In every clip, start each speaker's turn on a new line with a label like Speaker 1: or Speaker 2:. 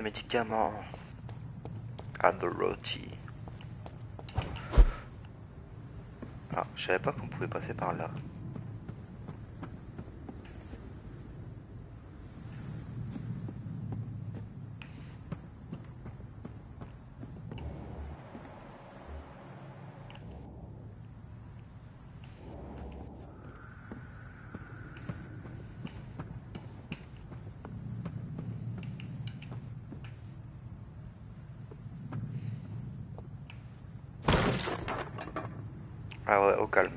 Speaker 1: Médicaments. Adoroti. Ah, je savais pas qu'on pouvait passer par là. Ah ouais, au calme.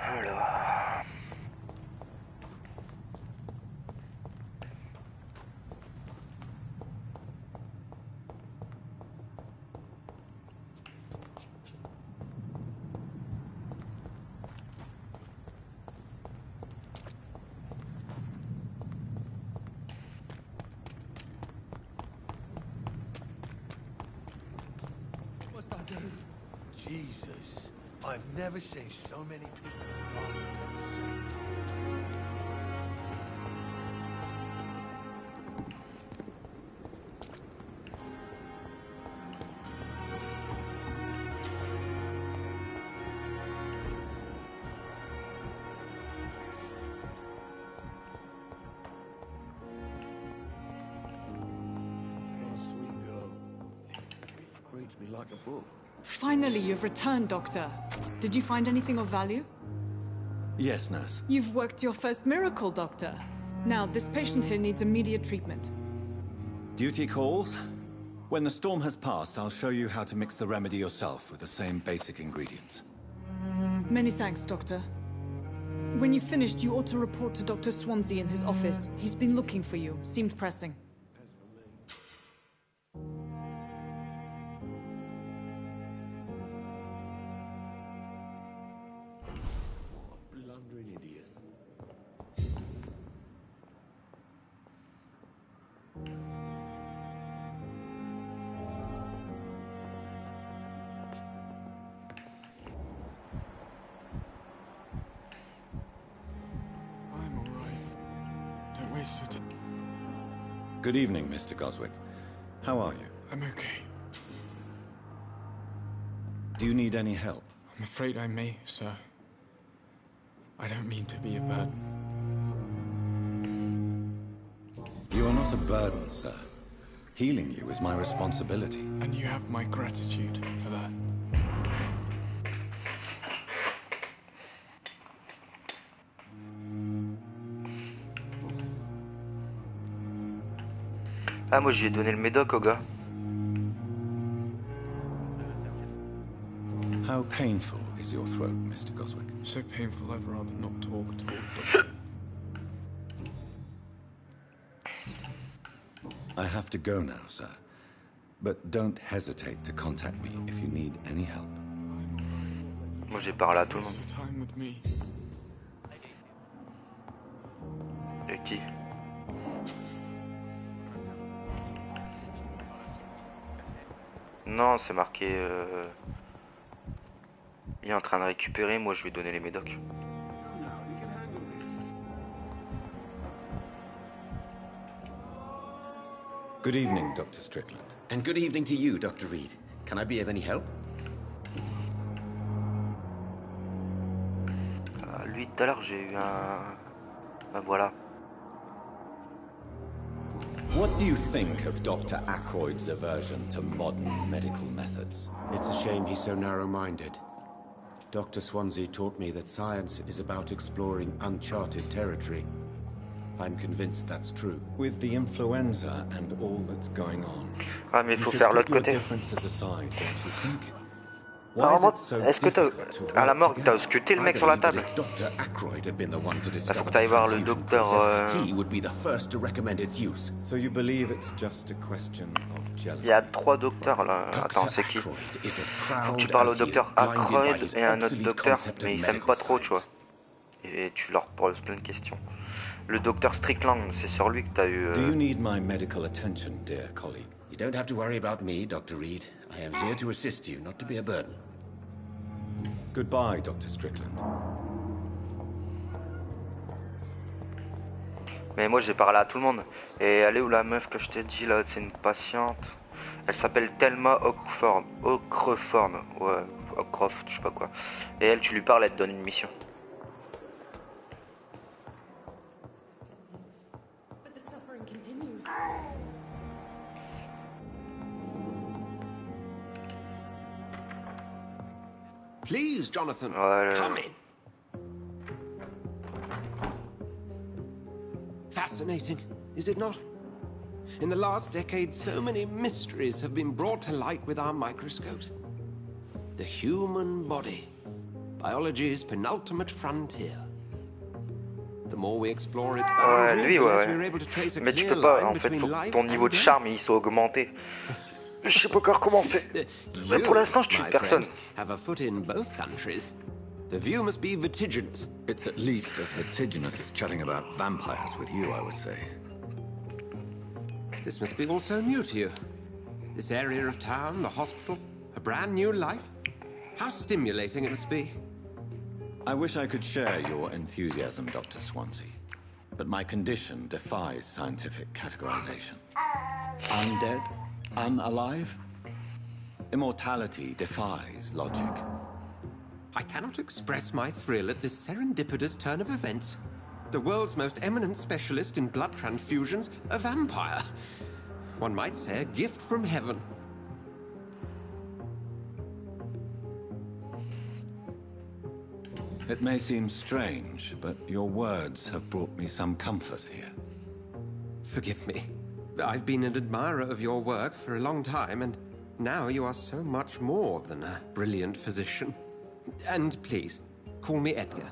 Speaker 1: Alors...
Speaker 2: Jesus, I've never seen so many people frightened at the same time. Oh, sweet girl. Reads me like a book.
Speaker 3: Finally, you've returned, Doctor. Did you find anything of value?
Speaker 4: Yes, nurse.
Speaker 3: You've worked your first miracle, Doctor. Now, this patient here needs immediate treatment.
Speaker 4: Duty calls. When the storm has passed, I'll show you how to mix the remedy yourself with the same basic ingredients.
Speaker 3: Many thanks, Doctor. When you've finished, you ought to report to Dr. Swansea in his office. He's been looking for you. Seemed pressing.
Speaker 2: Blundering idiot.
Speaker 5: I'm all right. Don't waste your time.
Speaker 4: Good evening, Mr. Goswick. How are you?
Speaker 5: I'm okay.
Speaker 4: Do you need any help?
Speaker 5: I'm afraid I may, sir. I don't mean to be a burden.
Speaker 4: You are not a burden, sir. Healing you is my responsibility.
Speaker 5: And you have my gratitude for that.
Speaker 1: Ah, moi j'ai donné le médoc au gars.
Speaker 4: How painful is your throat, Mr. Goswick?
Speaker 5: So painful I'd rather not talk at all, Doctor.
Speaker 4: I have to go now, sir. But don't hesitate to contact me if you need any help.
Speaker 1: Moi j'ai parlé à tout le
Speaker 5: Waste
Speaker 1: monde.
Speaker 5: your time with me.
Speaker 1: Et qui? Non, c'est marqué... Il est en train de récupérer, moi je vais donner les médocs.
Speaker 4: Good evening, Dr. Strickland.
Speaker 6: And good evening to you, Dr. Reed. Can I be of any help?
Speaker 1: Lui tout à l'heure j'ai eu un... Ben voilà.
Speaker 4: What do you think of Dr. Ackroyd's aversion to modern medical methods?
Speaker 6: It's a shame he's so narrow-minded. Dr. Swansea taught me that science is about exploring uncharted territory. I'm convinced that's true.
Speaker 4: With the influenza and all that's going on,
Speaker 1: Ah mais il
Speaker 4: you
Speaker 1: faut
Speaker 4: should
Speaker 1: faire
Speaker 4: put
Speaker 1: l'autre
Speaker 4: your
Speaker 1: côté.
Speaker 4: differences aside, don't you think? Why is
Speaker 1: Normalement,
Speaker 4: it so
Speaker 1: est-ce que
Speaker 4: difficult to
Speaker 1: à la
Speaker 4: work
Speaker 1: morgue t'as
Speaker 4: together?
Speaker 1: ausculté le
Speaker 6: I
Speaker 1: mec sur la
Speaker 6: believe that
Speaker 1: table?
Speaker 6: if Dr. Ackroyd had been the one to
Speaker 1: Faut
Speaker 6: discover
Speaker 1: que
Speaker 6: the
Speaker 1: t'ailles voir le
Speaker 6: transfusion
Speaker 1: docteur...
Speaker 6: process, he would be the first to recommend its use.
Speaker 4: So you believe it's just a question of
Speaker 1: Il
Speaker 4: jealousy?
Speaker 1: y a 3 docteurs là. Attends,
Speaker 6: Dr.
Speaker 1: c'est qui?
Speaker 6: Ackroyd is as
Speaker 1: Faut
Speaker 6: proud
Speaker 1: que tu parles au
Speaker 6: as he is
Speaker 1: docteur
Speaker 6: blinded by
Speaker 1: Ackroyd
Speaker 6: his
Speaker 1: et un autre
Speaker 6: obsolete
Speaker 1: docteur,
Speaker 6: concept
Speaker 1: mais
Speaker 6: of
Speaker 1: ils s'aiment
Speaker 6: medical
Speaker 1: pas trop, tu vois.
Speaker 6: science.
Speaker 1: Et tu leur poses plein de questions. Le docteur Strickland, c'est sur lui que t'as eu...
Speaker 4: Do you need my medical attention, dear colleague?
Speaker 6: You don't have to worry about me, Dr. Reed. I am here to assist you, not to be a burden.
Speaker 4: Goodbye, Dr. Strickland.
Speaker 1: Mais moi j'ai parlé à tout le monde. Et elle est où la meuf que je t'ai dit là, c'est une patiente. Elle s'appelle Thelma Ocreform. Ouais, Ocroft, je sais pas quoi. Et elle, tu lui parles, elle te donne une mission.
Speaker 7: But the suffering continues.
Speaker 6: Please, Jonathan,
Speaker 1: Ouais,
Speaker 6: come in. Fascinating, is it not? In the last decade, so many mysteries have been brought to light with our microscopes. The human body, biology's penultimate frontier. The more we explore its
Speaker 1: ouais,
Speaker 6: boundaries,
Speaker 1: lui,
Speaker 6: the less
Speaker 1: ouais.
Speaker 6: we're able to trace a
Speaker 1: Mais tu
Speaker 6: clear
Speaker 1: peux pas,
Speaker 6: line
Speaker 1: en fait,
Speaker 6: between
Speaker 1: faut que
Speaker 6: life
Speaker 1: ton niveau
Speaker 6: and
Speaker 1: de
Speaker 6: death.
Speaker 1: charme il soit augmenté. Je sais pas encore comment on fait. Mais pour l'instant, je tue
Speaker 6: my
Speaker 1: personne.
Speaker 6: friend, have a foot in both countries. The view must be vertiginous.
Speaker 4: It's at least as vertiginous as chatting about vampires with you, I would say.
Speaker 6: This must be all so new to you. This area of town, the hospital, a brand new life. How stimulating it must be.
Speaker 4: I wish I could share your enthusiasm, Dr. Swansea. But my condition defies scientific categorization. Undead? Unalive? Immortality defies logic.
Speaker 6: I cannot express my thrill at this serendipitous turn of events. The world's most eminent specialist in blood transfusions, a vampire. One might say a gift from heaven.
Speaker 4: It may seem strange, but your words have brought me some comfort here.
Speaker 6: Forgive me. I've been an admirer of your work for a long time, and now you are so much more than a brilliant physician. And please, call me Edgar.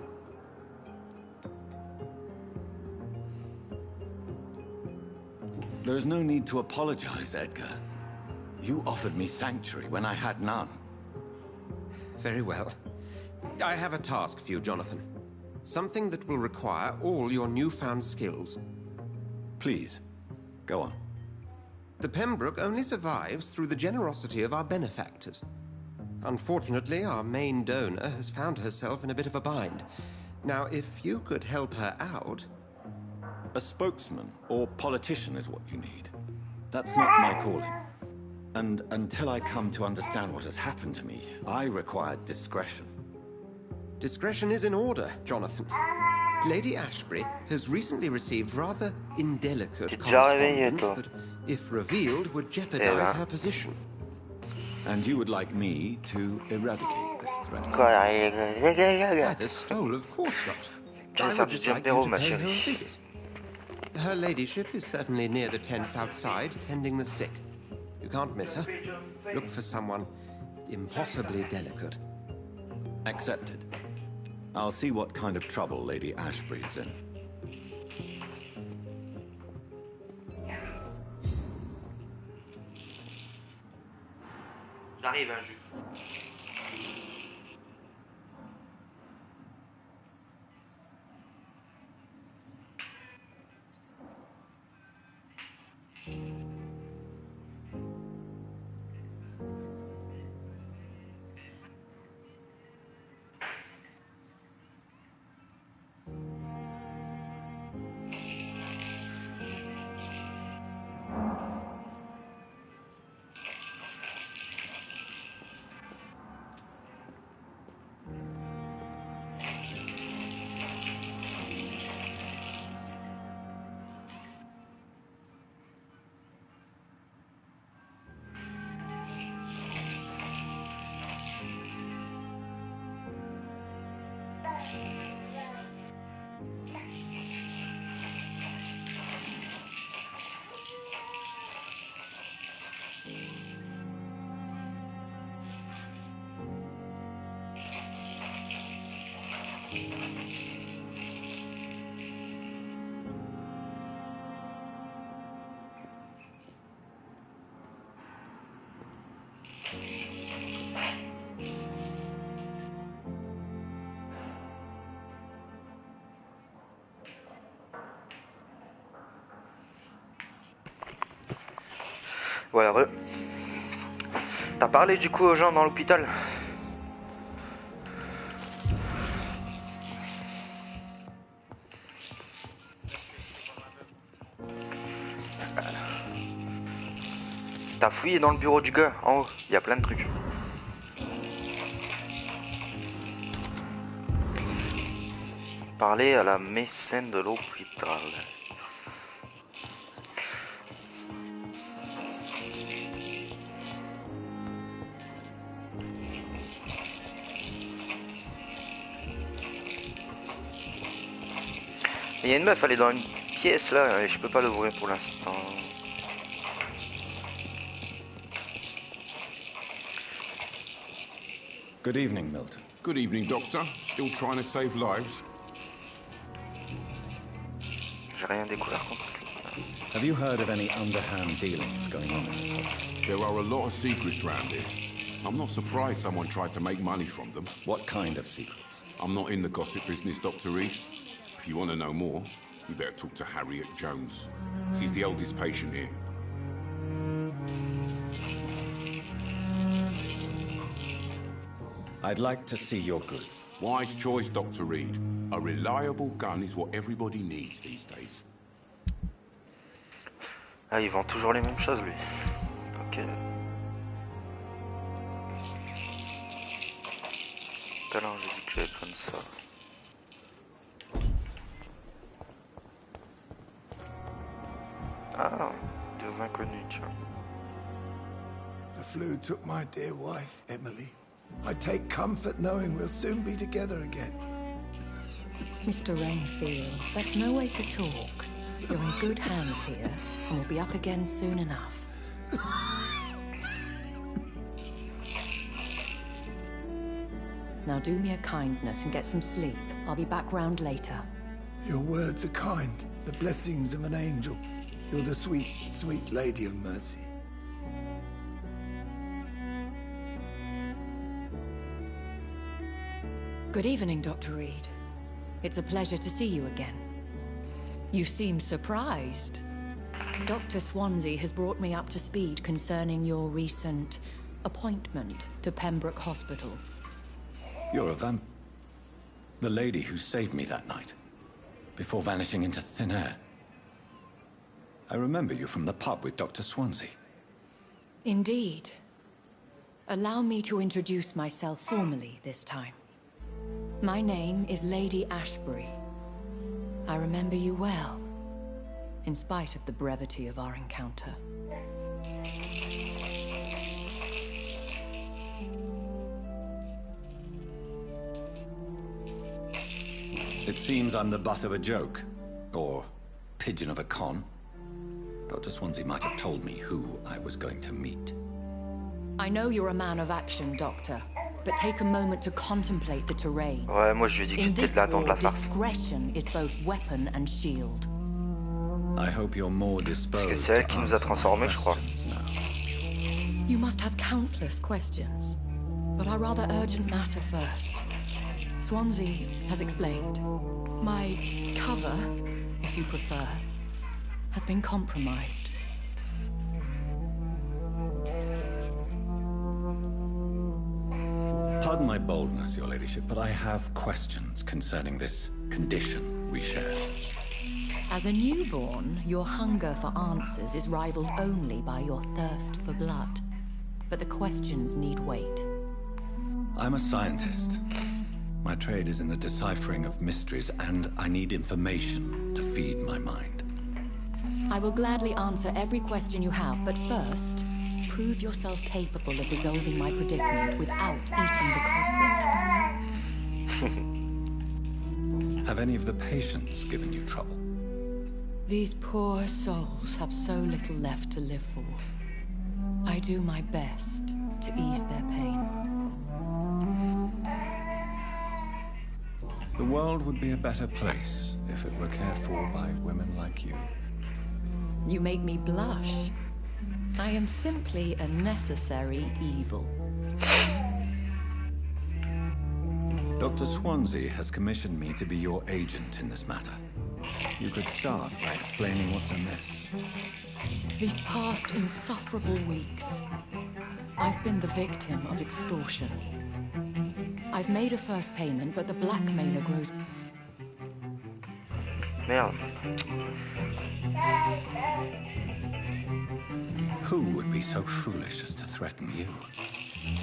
Speaker 4: There is no need to apologize, Edgar. You offered me sanctuary when I had none.
Speaker 6: Very well. I have a task for you, Jonathan. Something that will require all your newfound skills.
Speaker 4: Please, go on.
Speaker 6: The Pembroke only survives through the generosity of our benefactors. Unfortunately, our main donor has found herself in a bit of a bind. Now, if you could help her out...
Speaker 4: A spokesman or politician is what you need. That's not my calling. And until I come to understand what has happened to me, I require discretion.
Speaker 6: Discretion is in order, Jonathan. Lady Ashbury has recently received rather indelicate
Speaker 1: T'es déjà réveillé,
Speaker 6: correspondence
Speaker 1: toi?
Speaker 6: that, if revealed, would jeopardize
Speaker 1: ben.
Speaker 6: her position.
Speaker 4: And you would like me to eradicate this threat?
Speaker 1: Quoi,
Speaker 6: Either stole, of course not.
Speaker 1: Tiens,
Speaker 6: I
Speaker 1: c'est
Speaker 6: would
Speaker 1: du
Speaker 6: just like
Speaker 1: Vampyr,
Speaker 6: you to
Speaker 1: ma
Speaker 6: pay her a
Speaker 1: chérie.
Speaker 6: visit. Her ladyship is certainly near the tents outside, tending the sick. You can't miss her. Look for someone impossibly delicate.
Speaker 4: Accepted. I'll see what kind of trouble Lady Ashbury is in.
Speaker 1: J'arrive, hein, Jules. Voilà, t'as parlé du coup aux gens dans l'hôpital? T'as fouillé dans le bureau du gars, en haut. Il y a plein de trucs. Parler à la mécène de l'hôpital. Il y a une meuf, elle est dans une pièce là, et je peux pas l'ouvrir pour l'instant.
Speaker 4: Good evening, Milton.
Speaker 8: Good evening, Doctor. Still trying to save lives?
Speaker 1: J'ai rien découvert contre lui.
Speaker 4: Have you heard of any underhand dealings going on in this hospital?
Speaker 8: There are a lot of secrets around here. I'm not surprised someone tried to make money from them.
Speaker 4: What kind of secrets?
Speaker 8: I'm not in the gossip business, Dr. Reese. If you want to know more, you better talk to Harriet Jones. She's the eldest patient here.
Speaker 4: I'd like to see your goods.
Speaker 8: Wise choice, Dr. Reed. A reliable gun is what everybody needs these days.
Speaker 1: Ah, il vend toujours les mêmes choses, lui. Ok. Tout à l'heure, j'ai dit que j'avais plein de ça. Ah, deux inconnus, tiens.
Speaker 2: The flu took my dear wife, Emily. I take comfort knowing we'll soon be together again.
Speaker 9: Mr. Renfield, that's no way to talk. You're in good hands here, and we'll be up again soon enough. Now do me a kindness and get some sleep. I'll be back round later.
Speaker 2: Your words are kind, the blessings of an angel. You're the sweet, sweet lady of mercy.
Speaker 9: Good evening, Dr. Reed. It's a pleasure to see you again. You seem surprised. Dr. Swansea has brought me up to speed concerning your recent appointment to Pembroke Hospital.
Speaker 4: You're a vamp... The lady who saved me that night, before vanishing into thin air. I remember you from the pub with Dr. Swansea.
Speaker 9: Indeed. Allow me to introduce myself formally this time. My name is Lady Ashbury. I remember you well, in spite of the brevity of our encounter.
Speaker 4: It seems I'm the butt of a joke, or pigeon of a con. Dr. Swansea might have told me who I was going to meet.
Speaker 9: I know you're a man of action, Doctor, but take a moment to contemplate the terrain.
Speaker 1: Ouais, moi je lui ai dit que
Speaker 9: In
Speaker 1: j'étais
Speaker 9: this
Speaker 1: là dans de la
Speaker 9: war,
Speaker 1: farce.
Speaker 9: discretion is both weapon and shield.
Speaker 4: I hope you're more disposed
Speaker 1: c'est elle
Speaker 4: to
Speaker 1: qui nous a
Speaker 4: answer my
Speaker 1: transformés, je crois.
Speaker 4: questions now.
Speaker 9: You must have countless questions, but a rather urgent matter first. Swansea has explained. My cover, if you prefer, has been compromised.
Speaker 4: Pardon my boldness, Your Ladyship, but I have questions concerning this condition we share.
Speaker 9: As a newborn, your hunger for answers is rivaled only by your thirst for blood. But the questions need wait.
Speaker 4: I'm a scientist. My trade is in the deciphering of mysteries, and I need information to feed my mind.
Speaker 9: I will gladly answer every question you have, but first, prove yourself capable of resolving my predicament without eating the culprit.
Speaker 4: Have any of the patients given you trouble?
Speaker 9: These poor souls have so little left to live for. I do my best to ease their pain.
Speaker 4: The world would be a better place if it were cared for by women like you.
Speaker 9: You make me blush. I am simply a necessary evil.
Speaker 4: Dr. Swansea has commissioned me to be your agent in this matter. You could start by explaining what's amiss.
Speaker 9: These past insufferable weeks, I've been the victim of extortion. I've made a first payment, but the blackmailer grows...
Speaker 1: Merde.
Speaker 4: Who would be so foolish as to threaten you?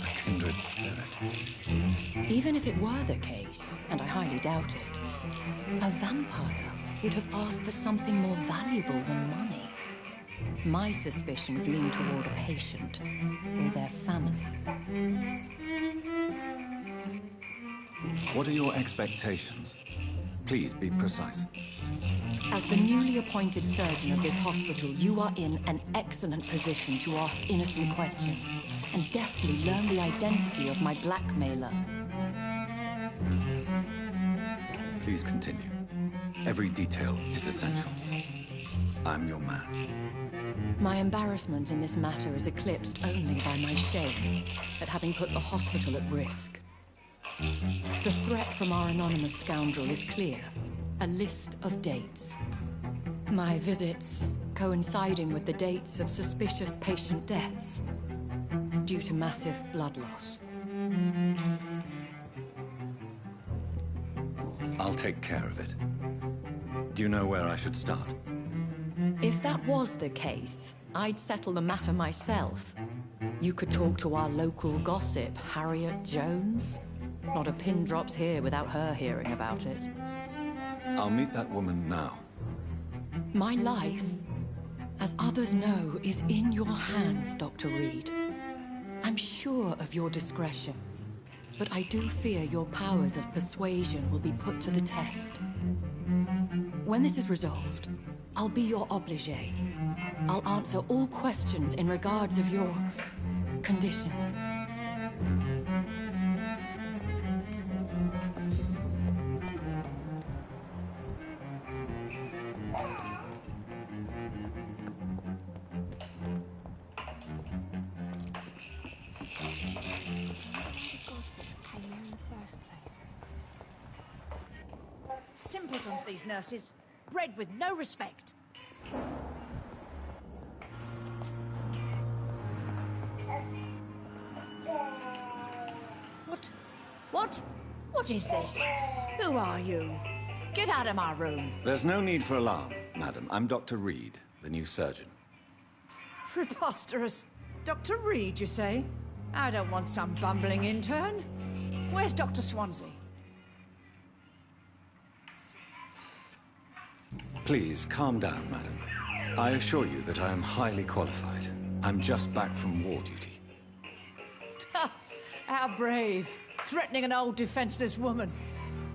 Speaker 4: A kindred spirit.
Speaker 9: Even if it were the case, and I highly doubt it, a vampire would have asked for something more valuable than money. My suspicions lean toward a patient or their family.
Speaker 4: What are your expectations? Please be precise.
Speaker 9: As the newly appointed surgeon of this hospital, you are in an excellent position to ask innocent questions and deftly learn the identity of my blackmailer.
Speaker 4: Please continue. Every detail is essential. I'm your man.
Speaker 9: My embarrassment in this matter is eclipsed only by my shame at having put the hospital at risk. The threat from our anonymous scoundrel is clear. A list of dates. My visits coinciding with the dates of suspicious patient deaths due to massive blood loss.
Speaker 4: I'll take care of it. Do you know where I should start?
Speaker 9: If that was the case, I'd settle the matter myself. You could talk to our local gossip, Harriet Jones. Not a pin drops here without her hearing about it.
Speaker 4: I'll meet that woman now.
Speaker 9: My life, as others know, is in your hands, Dr. Reed. I'm sure of your discretion, but I do fear your powers of persuasion will be put to the test. When this is resolved, I'll be your obligé. I'll answer all questions in regards of your condition.
Speaker 10: Simpletons, these nurses. Bred with no respect. What? What is this? Who are you? Get out of my room.
Speaker 4: There's no need for alarm, madam. I'm Dr. Reed, the new surgeon.
Speaker 10: Preposterous. Dr. Reed, you say? I don't want some bumbling intern. Where's Dr. Swansea?
Speaker 4: Please, calm down, madam. I assure you that I am highly qualified. I'm just back from war duty.
Speaker 10: How brave. Threatening an old defenseless woman.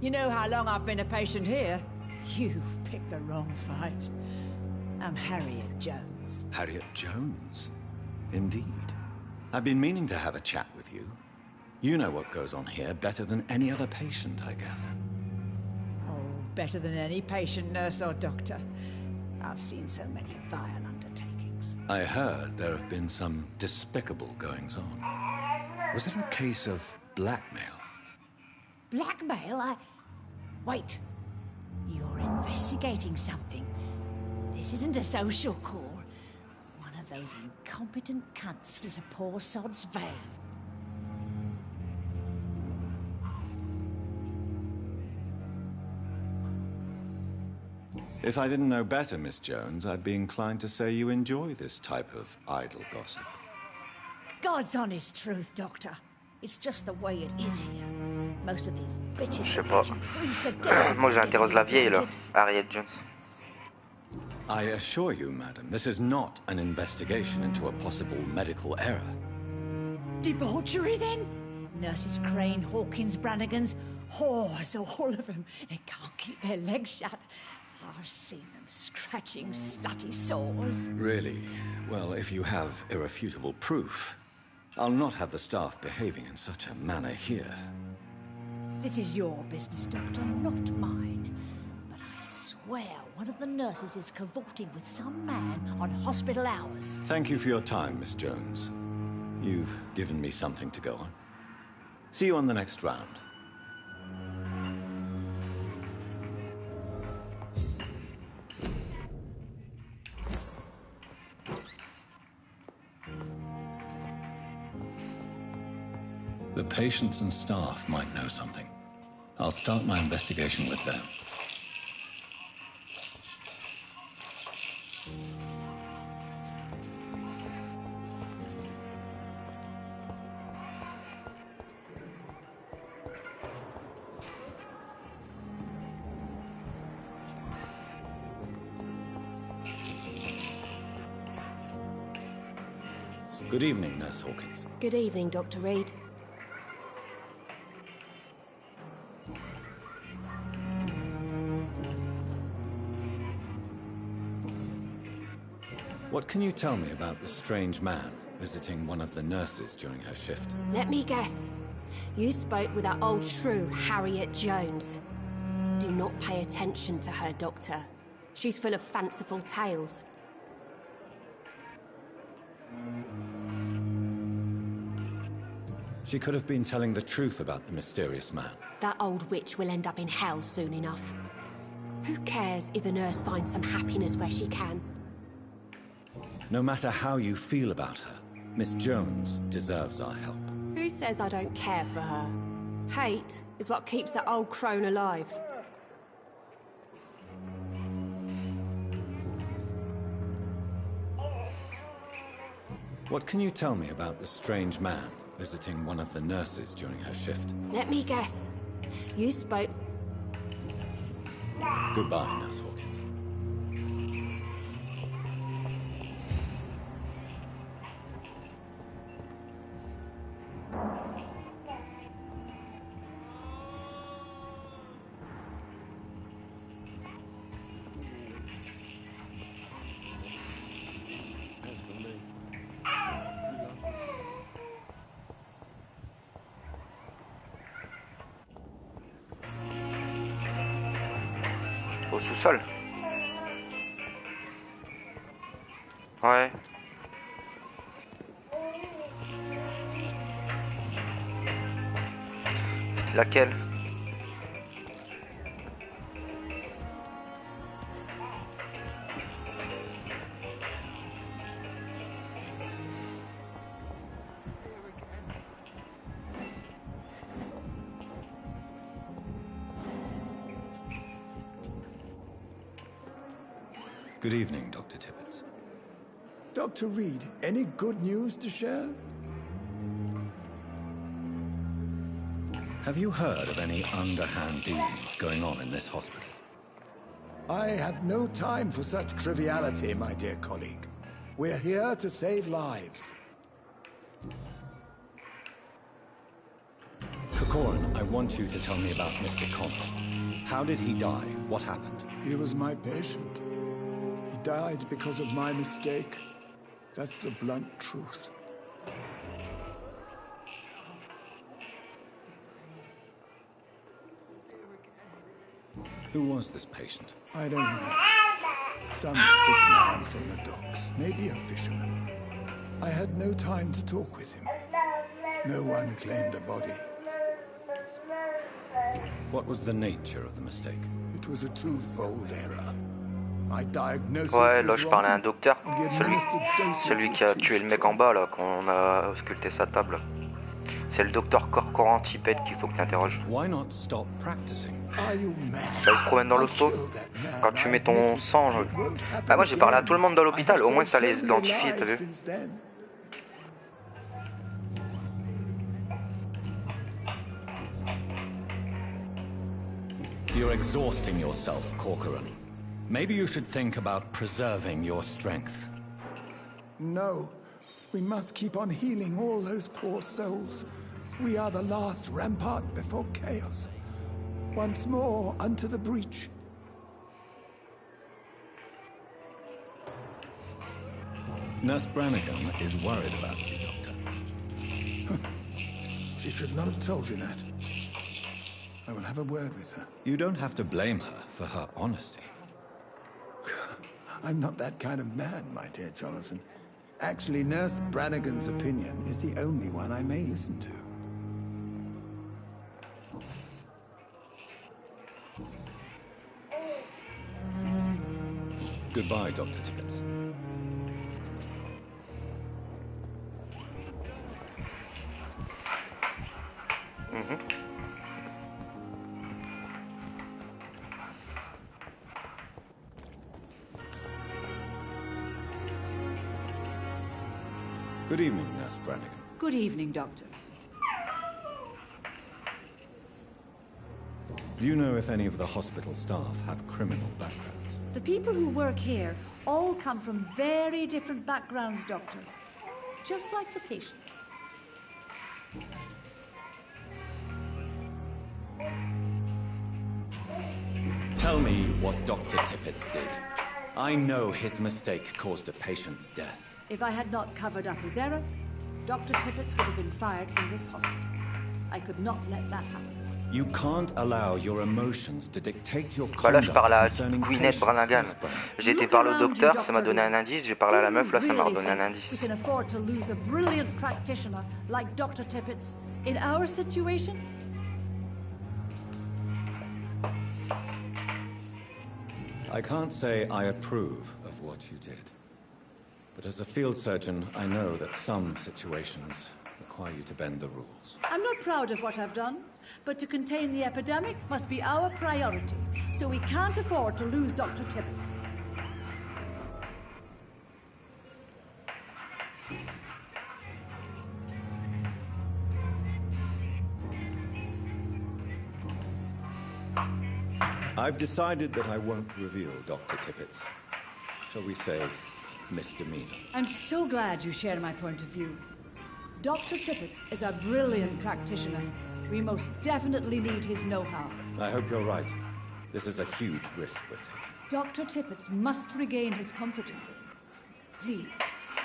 Speaker 10: You know how long I've been a patient here? You've picked the wrong fight. I'm Harriet Jones.
Speaker 4: Harriet Jones? Indeed. I've been meaning to have a chat with you. You know what goes on here better than any other patient, I gather.
Speaker 10: Better than any patient, nurse, or doctor. I've seen so many vile undertakings.
Speaker 4: I heard there have been some despicable goings-on. Was there a case of blackmail?
Speaker 10: Blackmail? Wait. You're investigating something. This isn't a social call. One of those incompetent cunts slit a poor sod's vein.
Speaker 4: If I didn't know better, Miss Jones, I'd be inclined to say you enjoy this type of idle gossip.
Speaker 10: God's honest truth, Doctor. It's just the way it is here. Most of these bitches
Speaker 1: Je sais pas.
Speaker 10: freeze to death.
Speaker 1: Moi j'interroge la vieille là, Harriet Jones.
Speaker 4: I assure you, madam, this is not an investigation into a possible medical error.
Speaker 10: Debauchery, then? Nurses Crane, Hawkins, Brannigans, whores, all of them. They can't keep their legs shut. I've seen them scratching slutty sores.
Speaker 4: Really? Well, if you have irrefutable proof, I'll not have the staff behaving in such a manner here.
Speaker 10: This is your business, Doctor, not mine. But I swear one of the nurses is cavorting with some man on hospital hours.
Speaker 4: Thank you for your time, Miss Jones. You've given me something to go on. See you on the next round. The patients and staff might know something. I'll start my investigation with them. Good evening, Nurse Hawkins.
Speaker 11: Good evening, Dr. Reed.
Speaker 4: What can you tell me about the strange man visiting one of the nurses during her shift?
Speaker 11: Let me guess. You spoke with that old shrew, Harriet Jones. Do not pay attention to her, Doctor. She's full of fanciful tales.
Speaker 4: She could have been telling the truth about the mysterious man.
Speaker 11: That old witch will end up in hell soon enough. Who cares if a nurse finds some happiness where she can?
Speaker 4: No matter how you feel about her, Miss Jones deserves our help.
Speaker 11: Who says I don't care for her? Hate is what keeps that old crone alive.
Speaker 4: What can you tell me about the strange man visiting one of the nurses during her shift?
Speaker 11: Let me guess. You spoke...
Speaker 4: Goodbye, Nurse Hawkins.
Speaker 1: Au sous-sol. Ouais. Laquelle?
Speaker 4: Good evening, Dr. Tibbets.
Speaker 2: Dr. Reed, any good news to share?
Speaker 4: Have you heard of any underhand dealings going on in this hospital?
Speaker 2: I have no time for such triviality, my dear colleague. We're here to save lives.
Speaker 4: Corcoran, I want you to tell me about Mr. Connell. How did he die? What happened?
Speaker 2: He was my patient. He died because of my mistake. That's the blunt truth.
Speaker 4: Who was this patient?
Speaker 2: I don't know. Some sick man from the docks. Maybe a fisherman. I had no time to talk with him. No one claimed a body.
Speaker 4: What was the nature of the mistake?
Speaker 2: It was a twofold error. My diagnosis
Speaker 1: Ouais, là
Speaker 2: was
Speaker 1: je parlais à un
Speaker 2: wrong.
Speaker 1: docteur,
Speaker 2: The
Speaker 1: celui
Speaker 2: administered
Speaker 1: qui a
Speaker 2: dosage
Speaker 1: tué le mec en bas là, qu'on a ausculté sa table. C'est le docteur Corcoran Tipette qu'il faut que tu interroges.
Speaker 4: Why not stop practicing?
Speaker 2: Are you mad?
Speaker 1: Là, il se promène dans l'hosto. Quand tu mets ton sang... Bah moi j'ai parlé à tout le monde dans l'hôpital, au moins ça les identifie, t'as vu?
Speaker 4: You're exhausting yourself, Corcoran. Maybe you should think about preserving your strength.
Speaker 2: No. We must keep on healing all those poor souls. We are the last rampart before chaos. Once more, unto the breach.
Speaker 4: Nurse Brannigan is worried about you, Doctor.
Speaker 2: She should not have told you that. I will have a word with her.
Speaker 4: You don't have to blame her for her honesty.
Speaker 2: I'm not that kind of man, my dear Jonathan. Actually, Nurse Brannigan's opinion is the only one I may listen to.
Speaker 4: Goodbye, Dr. Tibbets. Good evening, Nurse Brannigan.
Speaker 10: Good evening, Doctor.
Speaker 4: Do you know if any of the hospital staff have criminal backgrounds?
Speaker 10: The people who work here all come from very different backgrounds, Doctor. just like the patients.
Speaker 4: Tell me what Dr. Tippett did. I know his mistake caused a patient's death.
Speaker 10: If I had not covered up his error, Dr. Tippett would have been fired from this hospital. I could not let that happen.
Speaker 4: You can't allow your emotions to dictate your
Speaker 1: Bah là je parle à
Speaker 4: concerning
Speaker 1: Queenette
Speaker 4: patients,
Speaker 1: Brannigan.
Speaker 4: Miss Brown.
Speaker 1: J'ai été parler au docteur, ça m'a donné un indice, j'ai parlé à la meuf, là ça m'a redonné un
Speaker 10: We
Speaker 1: indice.
Speaker 10: can afford to lose a brilliant practitioner like Dr. Tippett's in our situation?
Speaker 4: I can't say I approve of what you did. But as a field surgeon, I know that some situations require you to bend the rules.
Speaker 10: I'm not proud of what I've done, but to contain the epidemic must be our priority, so we can't afford to lose Dr. Tippett.
Speaker 4: I've decided that I won't reveal Dr. Tippett's, shall we say, misdemeanor.
Speaker 10: I'm so glad you share my point of view. Dr. Tippett is a brilliant practitioner. We most definitely need his know-how.
Speaker 4: I hope you're right. This is a huge risk we're taking.
Speaker 10: Dr. Tippett must regain his confidence. Please,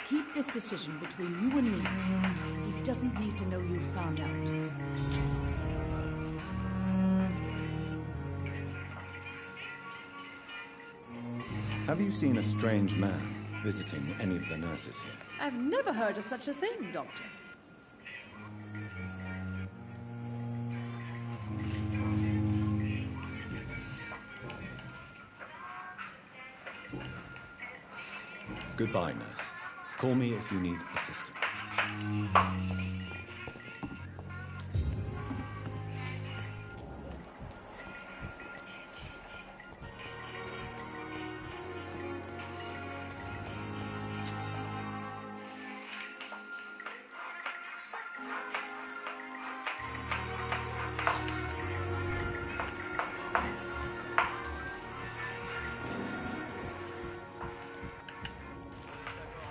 Speaker 10: keep this decision between you and me. He doesn't need to know you found out.
Speaker 4: Have you seen a strange man visiting any of the nurses here?
Speaker 10: I've never heard of such a thing, Doctor.
Speaker 4: Goodbye, nurse. Call me if you need assistance.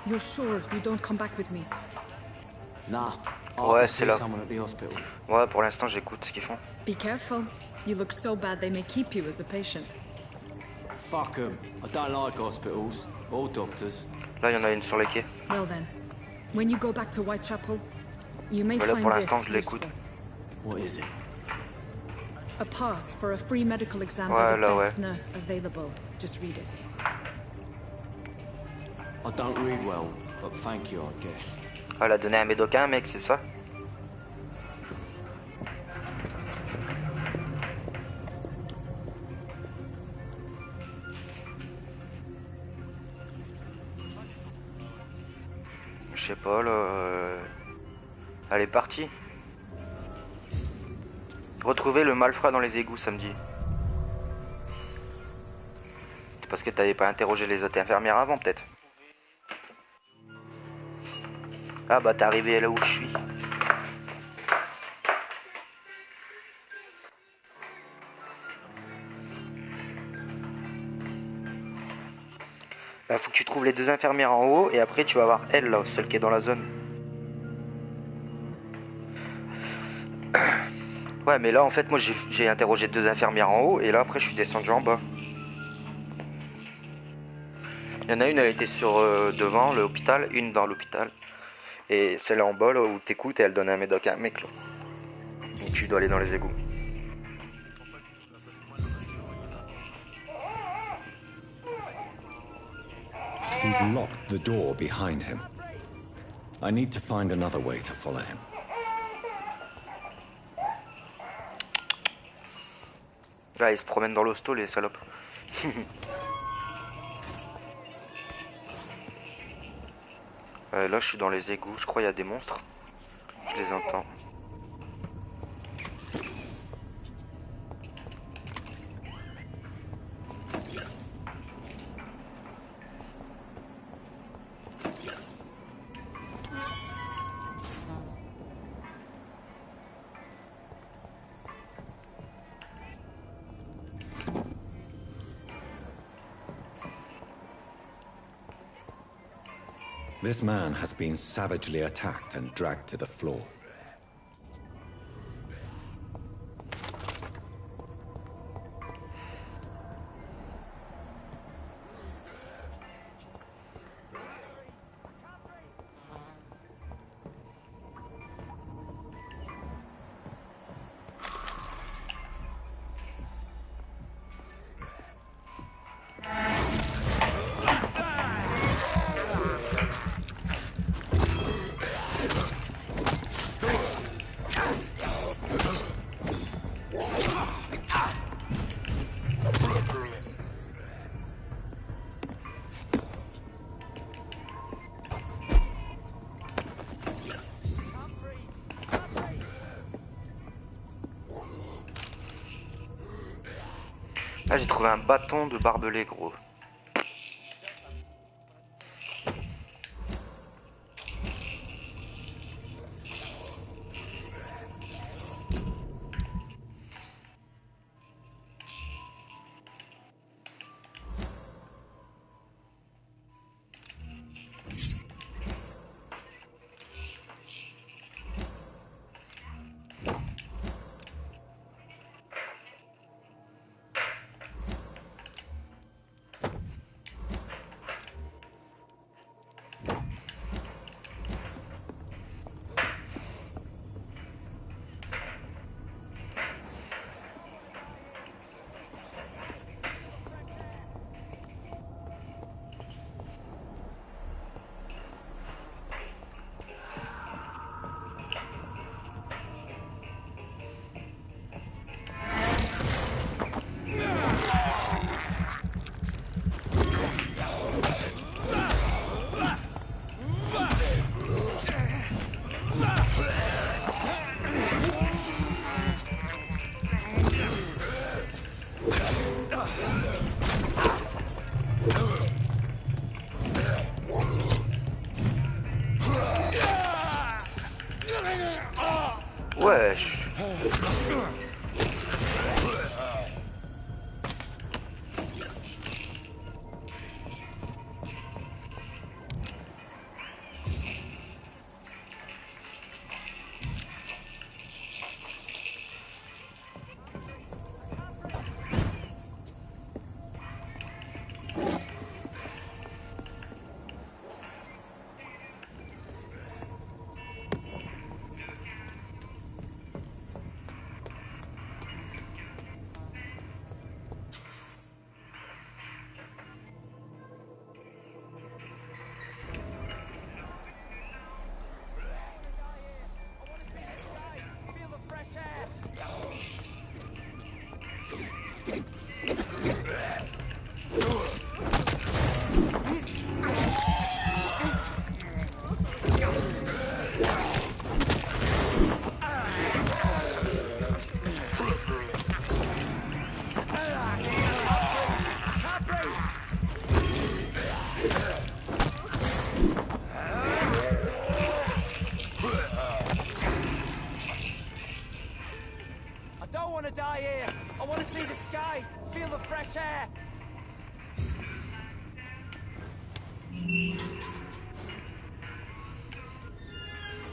Speaker 3: You're sure you don't come back with me?
Speaker 12: Nah.
Speaker 1: Ouais, c'est là.
Speaker 12: Someone at the hospital.
Speaker 1: Ouais, pour l'instant, j'écoute ce qu'ils font.
Speaker 3: Be careful. You look so bad they may keep you as a patient.
Speaker 12: Fuck 'em. I don't like hospitals or doctors.
Speaker 1: Là, il y en a une sur les quais.
Speaker 3: Well then, when you go back to Whitechapel, you may
Speaker 1: Bah là,
Speaker 3: find
Speaker 1: pour
Speaker 3: this
Speaker 1: l'instant, je l'écoute.
Speaker 3: useful.
Speaker 12: What is it?
Speaker 3: A pass for a free medical exam
Speaker 1: Ouais,
Speaker 3: by the
Speaker 1: là,
Speaker 3: best
Speaker 1: ouais.
Speaker 3: nurse available. Just read it.
Speaker 12: I don't read well, but thank you, I guess.
Speaker 1: Ah, elle a donné un médocain, mec, c'est ça? Je sais pas, là... Elle est partie. Retrouver le malfrat dans les égouts samedi. C'est parce que t'avais pas interrogé les autres infirmières avant, peut-être. Ah bah t'es arrivé là où je suis. Là faut que tu trouves les deux infirmières en haut et après tu vas voir elle là, celle qui est dans la zone. Ouais mais là en fait moi j'ai interrogé deux infirmières en haut et là après je suis descendu en bas. Il y en a une elle était sur devant l'hôpital, une dans l'hôpital. Et celle en bas là où t'écoutes et elle donne un médoc à un mec là. Et tu dois aller dans les égouts.
Speaker 4: He's locked the door behind him. I need to find another way to follow him.
Speaker 1: Là ils se promènent dans l'hosto les salopes. Là je suis dans les égouts, je crois qu'il y a des monstres. Je les entends.
Speaker 4: This man has been savagely attacked and dragged to the floor.
Speaker 1: Là, j'ai trouvé un bâton de barbelé, gros. Wesh.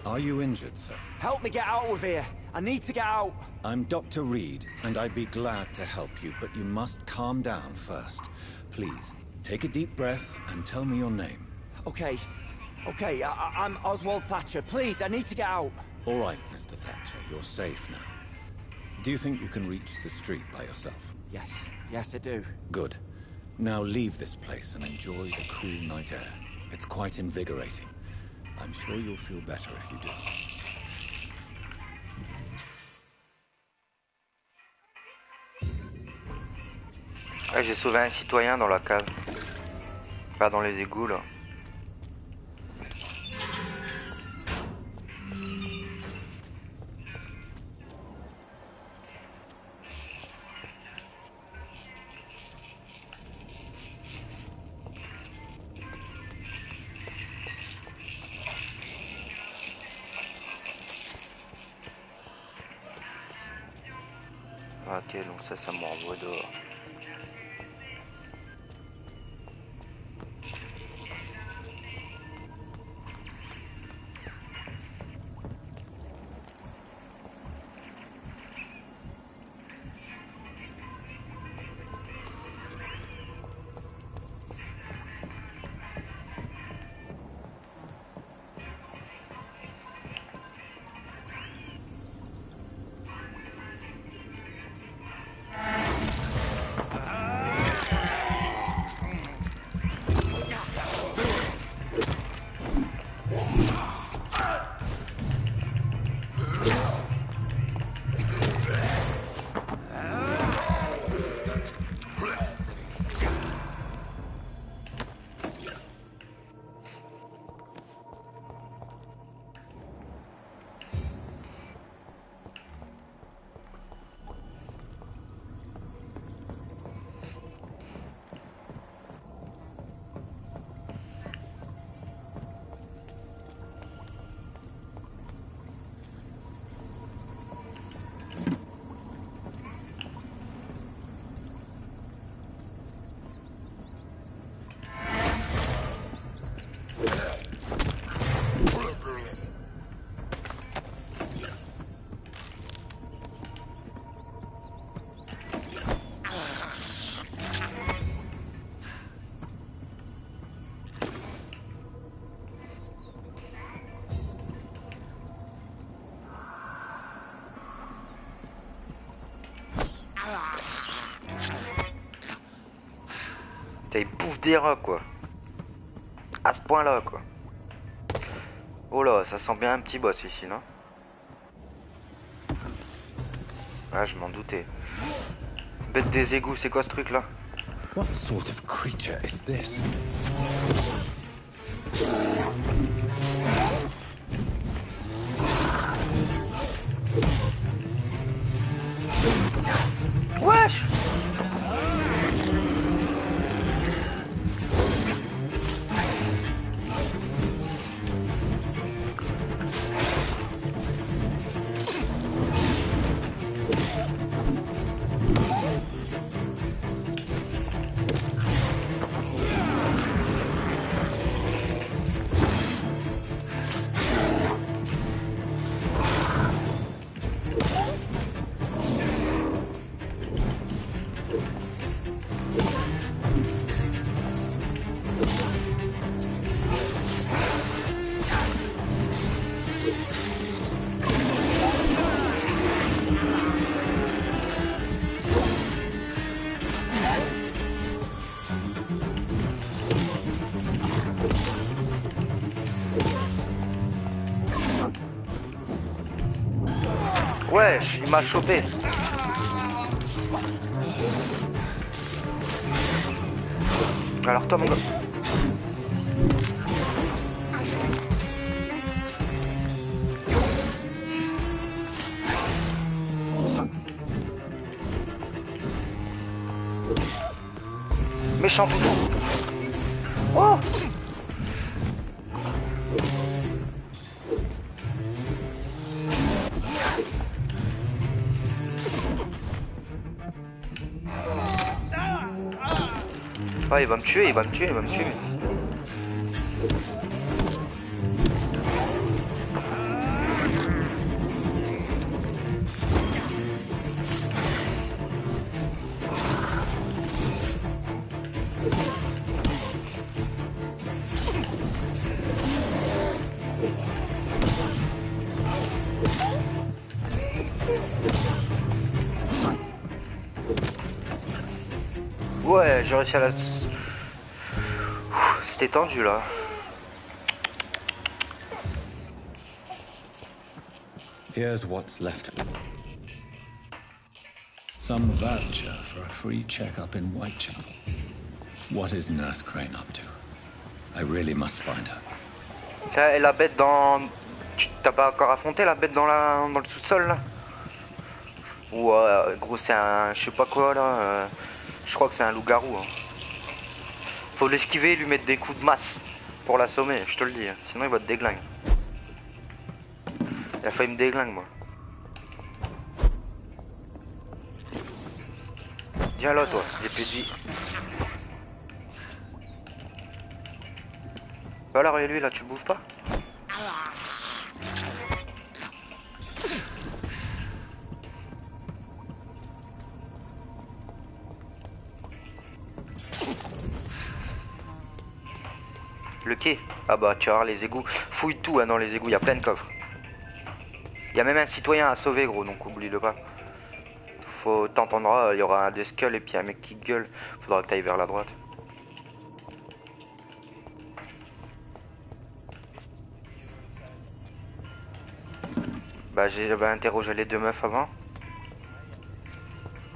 Speaker 4: Are you injured, sir?
Speaker 12: Help me get out of here. I need to get out.
Speaker 4: I'm Dr. Reed, and I'd be glad to help you, but you must calm down first. Please, take a deep breath and tell me your name.
Speaker 12: Okay. Okay, I'm Oswald Thatcher. Please, I need to get out.
Speaker 4: All right, Mr. Thatcher, you're safe now. Do you think you can reach the street by yourself?
Speaker 12: Yes. Yes, I do.
Speaker 4: Good. Now leave this place and enjoy the cool night air. It's quite invigorating. I'm sure you'll feel better if you do.
Speaker 1: Ah, j'ai sauvé un citoyen dans la cave. Pas dans les égouts, là. Ok, donc ça me renvoie dehors. Ça, il bouffe des rats, quoi. À ce point-là, quoi. Oh là, ça sent bien un petit boss ici, non? Ah, je m'en doutais. Bête des égouts, c'est quoi ce truc-là?
Speaker 13: What sort of creature is this?
Speaker 1: Wesh! Wesh, il m'a chopé. Alors toi mon gars. Méchant toutou. Oh! Ah, il va me tuer, il va me tuer, il va me tuer. Ouais, j'ai réussi à la... C'était tendu là.
Speaker 13: Here's what's left of it. Some voucher for a free checkup in Whitechapel. What is Nurse Crane up to? I really must find her.
Speaker 1: Et la bête dans... T'as pas encore affronté la bête dans le sous-sol là? Ouais, gros c'est un... je sais pas quoi là. Je crois que c'est un loup-garou. Hein. Faut l'esquiver et lui mettre des coups de masse pour l'assommer, je te le dis. Hein. Sinon il va te déglingue. Il a failli me déglingue moi. Viens là toi, j'ai plus de vie. Bah alors et lui là, tu bouges pas? Le quai? Ah bah tu vas voir les égouts. Fouille tout hein, dans les égouts, il y a plein de coffres. Il y a même un citoyen à sauver gros, donc oublie-le pas. Faut t'entendras, il y aura un des skulls et puis un mec qui gueule. Faudra que t'ailles vers la droite. Bah j'avais interrogé les deux meufs avant.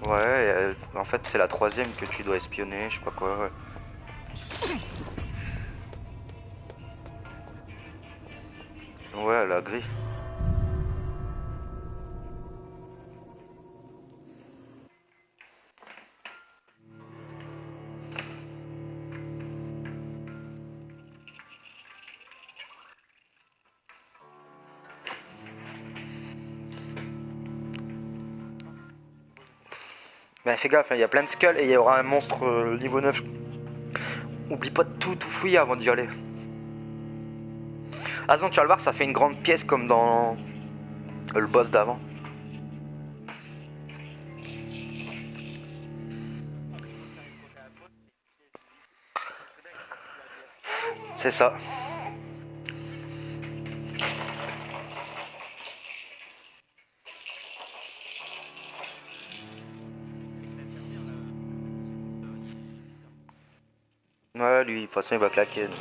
Speaker 1: Ouais, en fait c'est la troisième que tu dois espionner, je sais pas quoi. Ouais. Ouais, la grille. Bah fais gaffe, il y a plein de skulls et il y aura un monstre niveau 9. Oublie pas de tout fouiller avant d'y aller. Ah non, tu vas le voir, ça fait une grande pièce comme dans le boss d'avant. C'est ça. lui. De toute façon, il va claquer. Donc,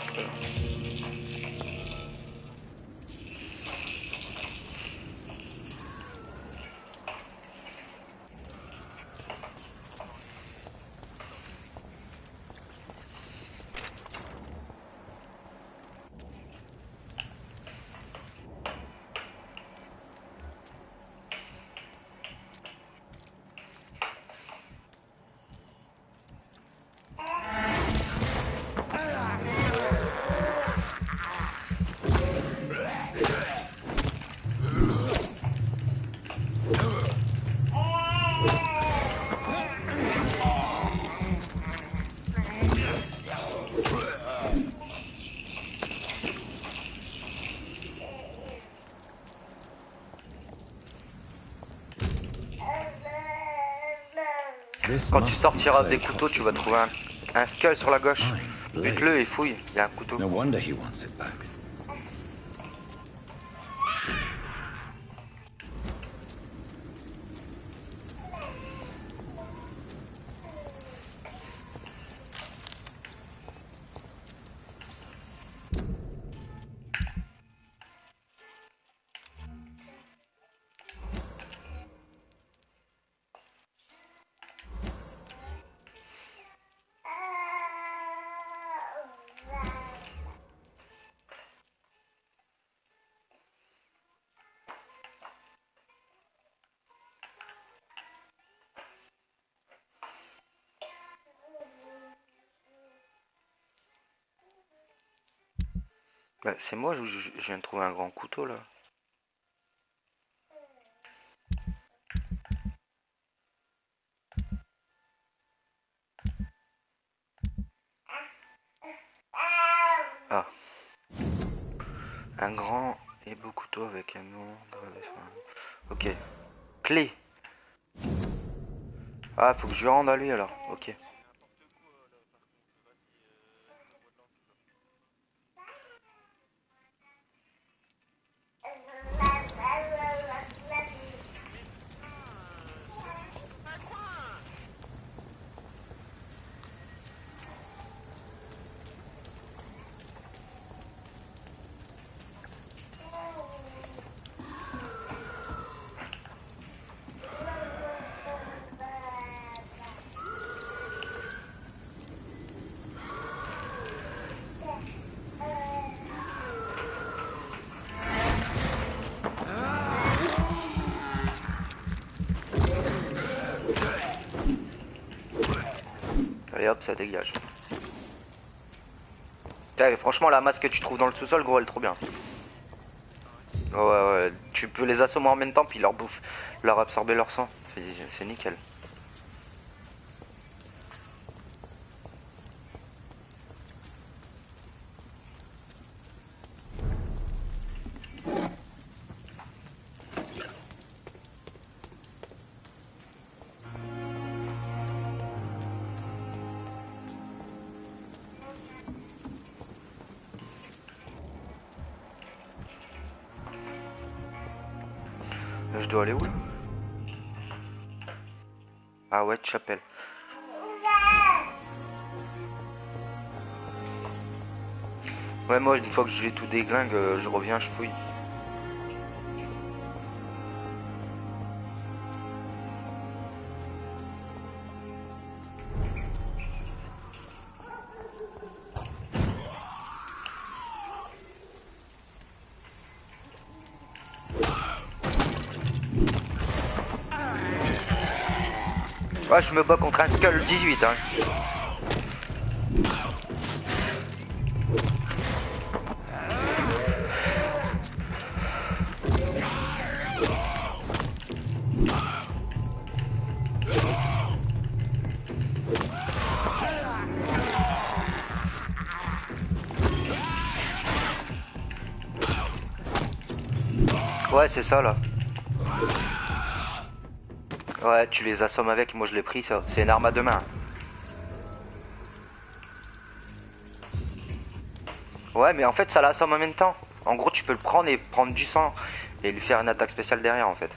Speaker 1: Quand tu sortiras des couteaux, tu vas trouver un skull sur la gauche. Bute-le et fouille, il y a un couteau.
Speaker 13: No wonder he wants it back.
Speaker 1: Bah, c'est moi, je viens de trouver un grand couteau là. Ah. Un grand et beau couteau avec un nom gravé sur un... Ok. Clé. Ah, faut que je lui rende à lui alors. Ok. Allez hop, ça dégage. Putain, franchement, la masse que tu trouves dans le sous-sol, gros, elle est trop bien. Ouais, ouais, tu peux les assommer en même temps, puis leur bouffe, leur absorber leur sang. C'est nickel. Là, je dois aller où là? Ah ouais, chapelle. Ouais, moi, une fois que j'ai tout déglingue, je reviens, je fouille. Ouais, je me bats contre un Skull 18, hein. Ouais, c'est ça là. Ouais, tu les assommes avec, moi je l'ai pris ça. C'est une arme à deux mains. Ouais, mais en fait ça l'assomme en même temps. En gros, tu peux le prendre et prendre du sang et lui faire une attaque spéciale derrière en fait.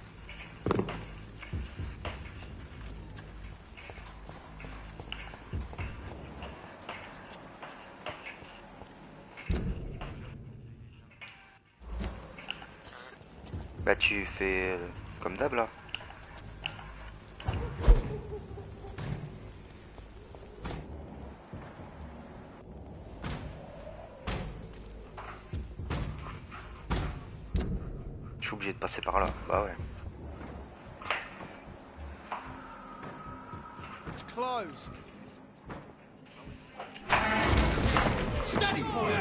Speaker 1: Bah tu fais comme d'hab là. Je suis obligé de passer par là. Bah ouais.
Speaker 14: It's closed.
Speaker 2: Steady, boys!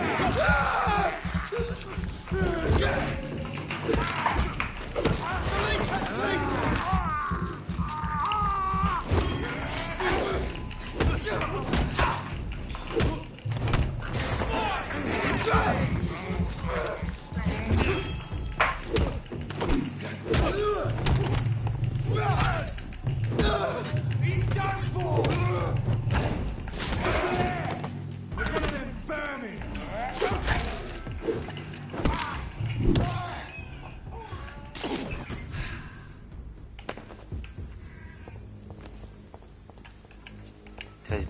Speaker 14: He's done for! We're one of them vermin!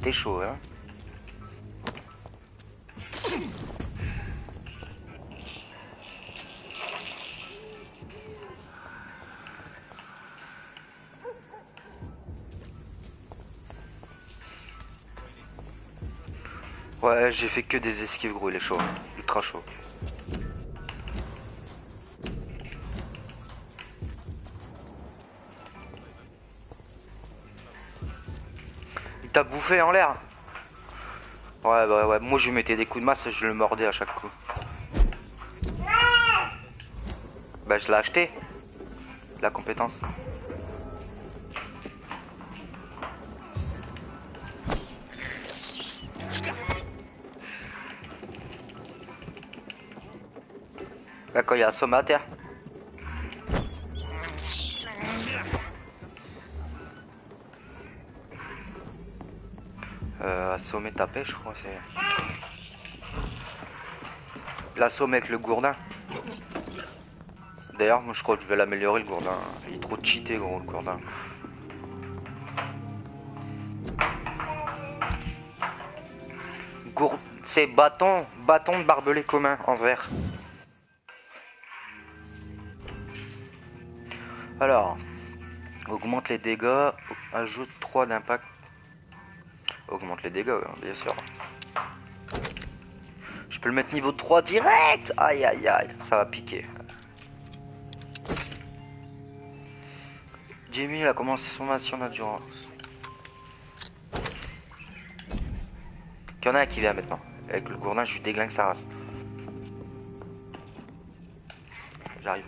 Speaker 1: T'es chaud, hein. Ouais, j'ai fait que des esquives, gros, il est chaud. Ultra chaud. Il t'a bouffé en l'air. Ouais, bah ouais, moi je lui mettais des coups de masse et je le mordais à chaque coup. Bah je l'ai acheté. La compétence. Bah quand il y a assommé à terre. Assommer taper je crois c'est. L'assommer avec le gourdin. D'ailleurs moi je crois que je vais l'améliorer le gourdin. Il est trop cheaté gros le gourdin. C'est bâton de barbelé commun en verre. Alors, augmente les dégâts, ajoute 3 d'impact. Augmente les dégâts, bien sûr. Je peux le mettre niveau 3 direct. Aïe aïe aïe, ça va piquer. Jamie a commencé son mission d'endurance. Il y en a un qui vient maintenant. Avec le gourdin, je lui déglingue sa race. J'arrive.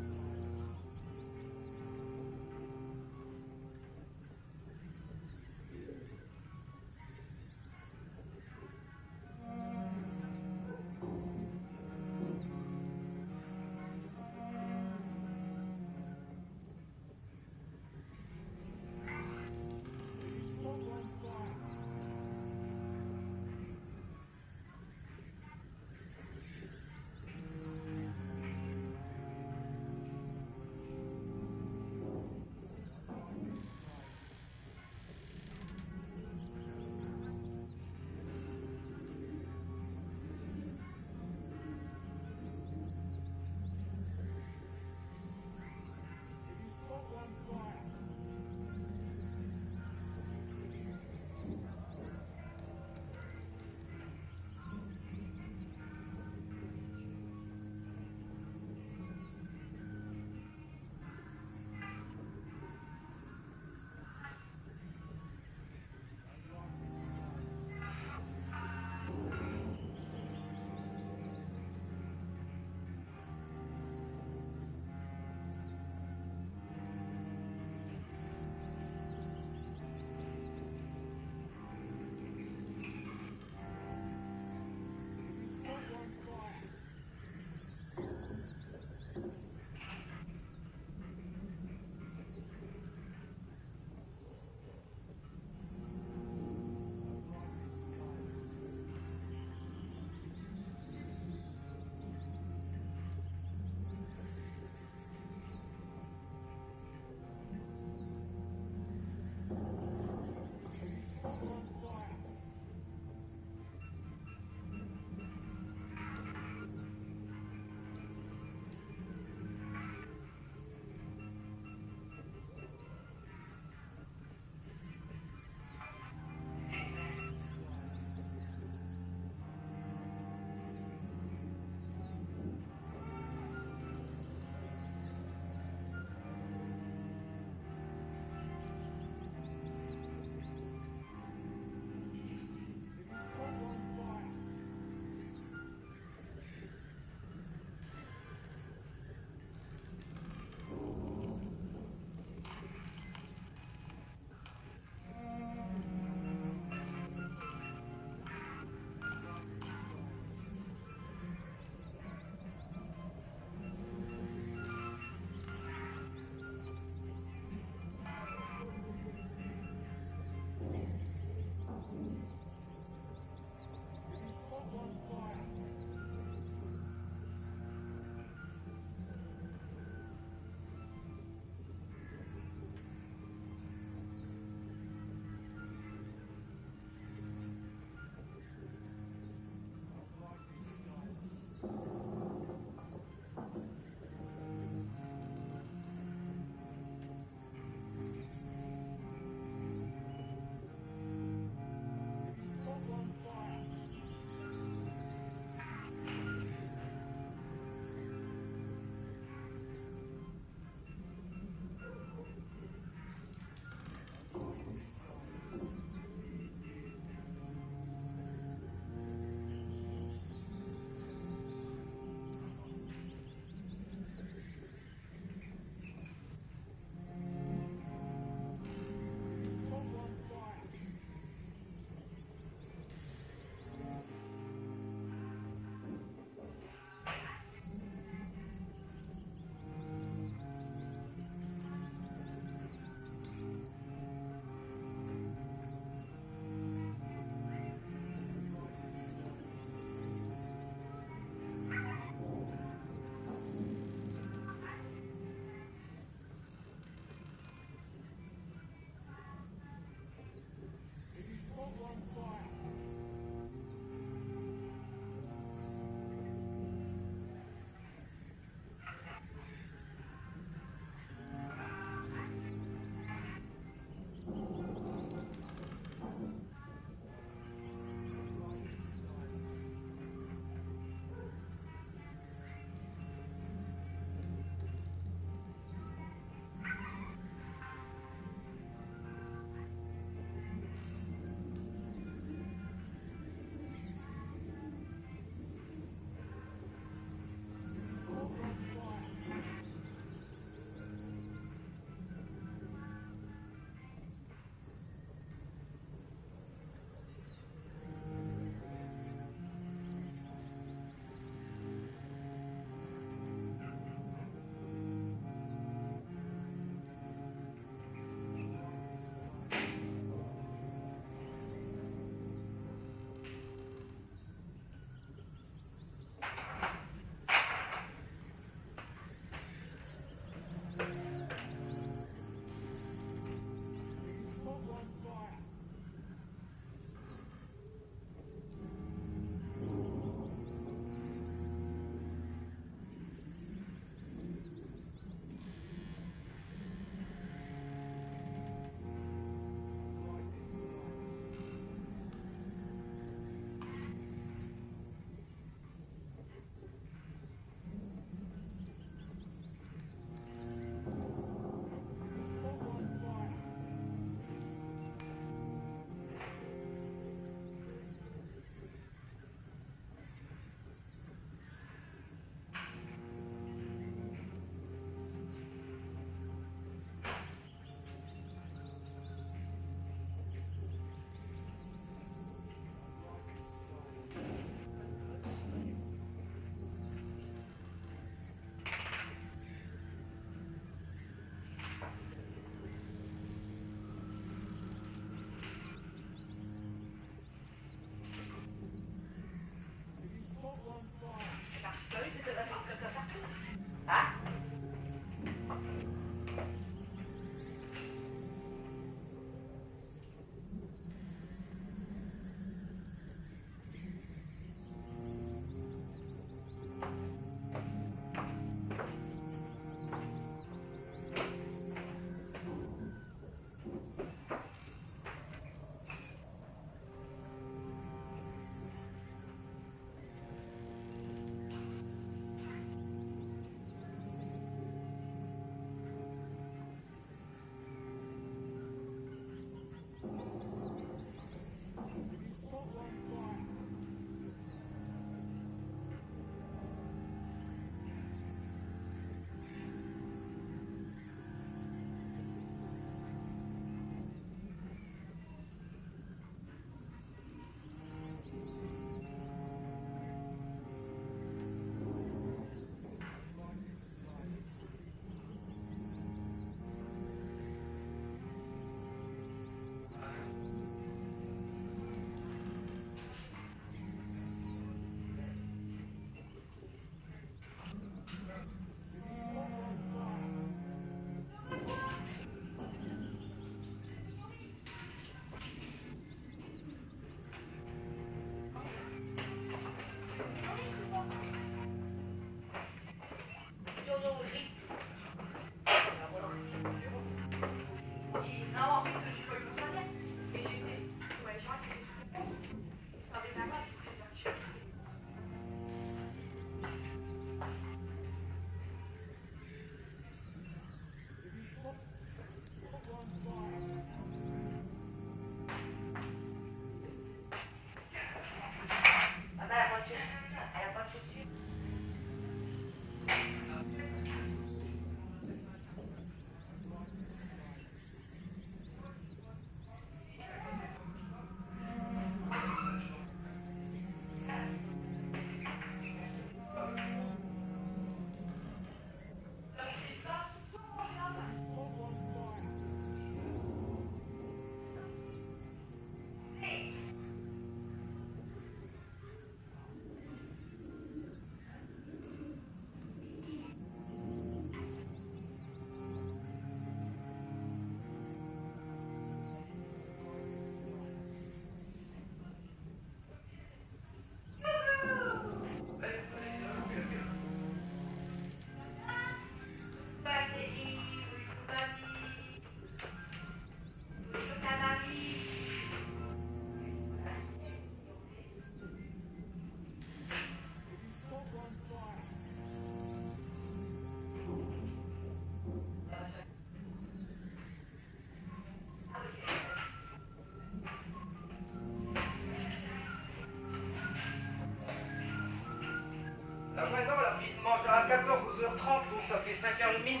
Speaker 1: 30, donc ça fait 5h30. Et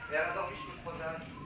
Speaker 1: elle a dormi jusqu'à 3h30.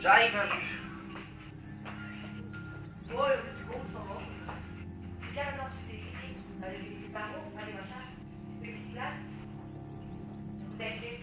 Speaker 15: J'arrive, un juif. Oh, le petit gros, ça va. Viens maintenant, tu t'es écrit avec les barreaux, les machins, les petites glaces. T'inquiète.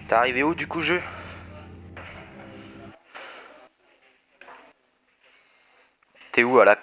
Speaker 1: T'es arrivé où du coup, jeu? T'es où à la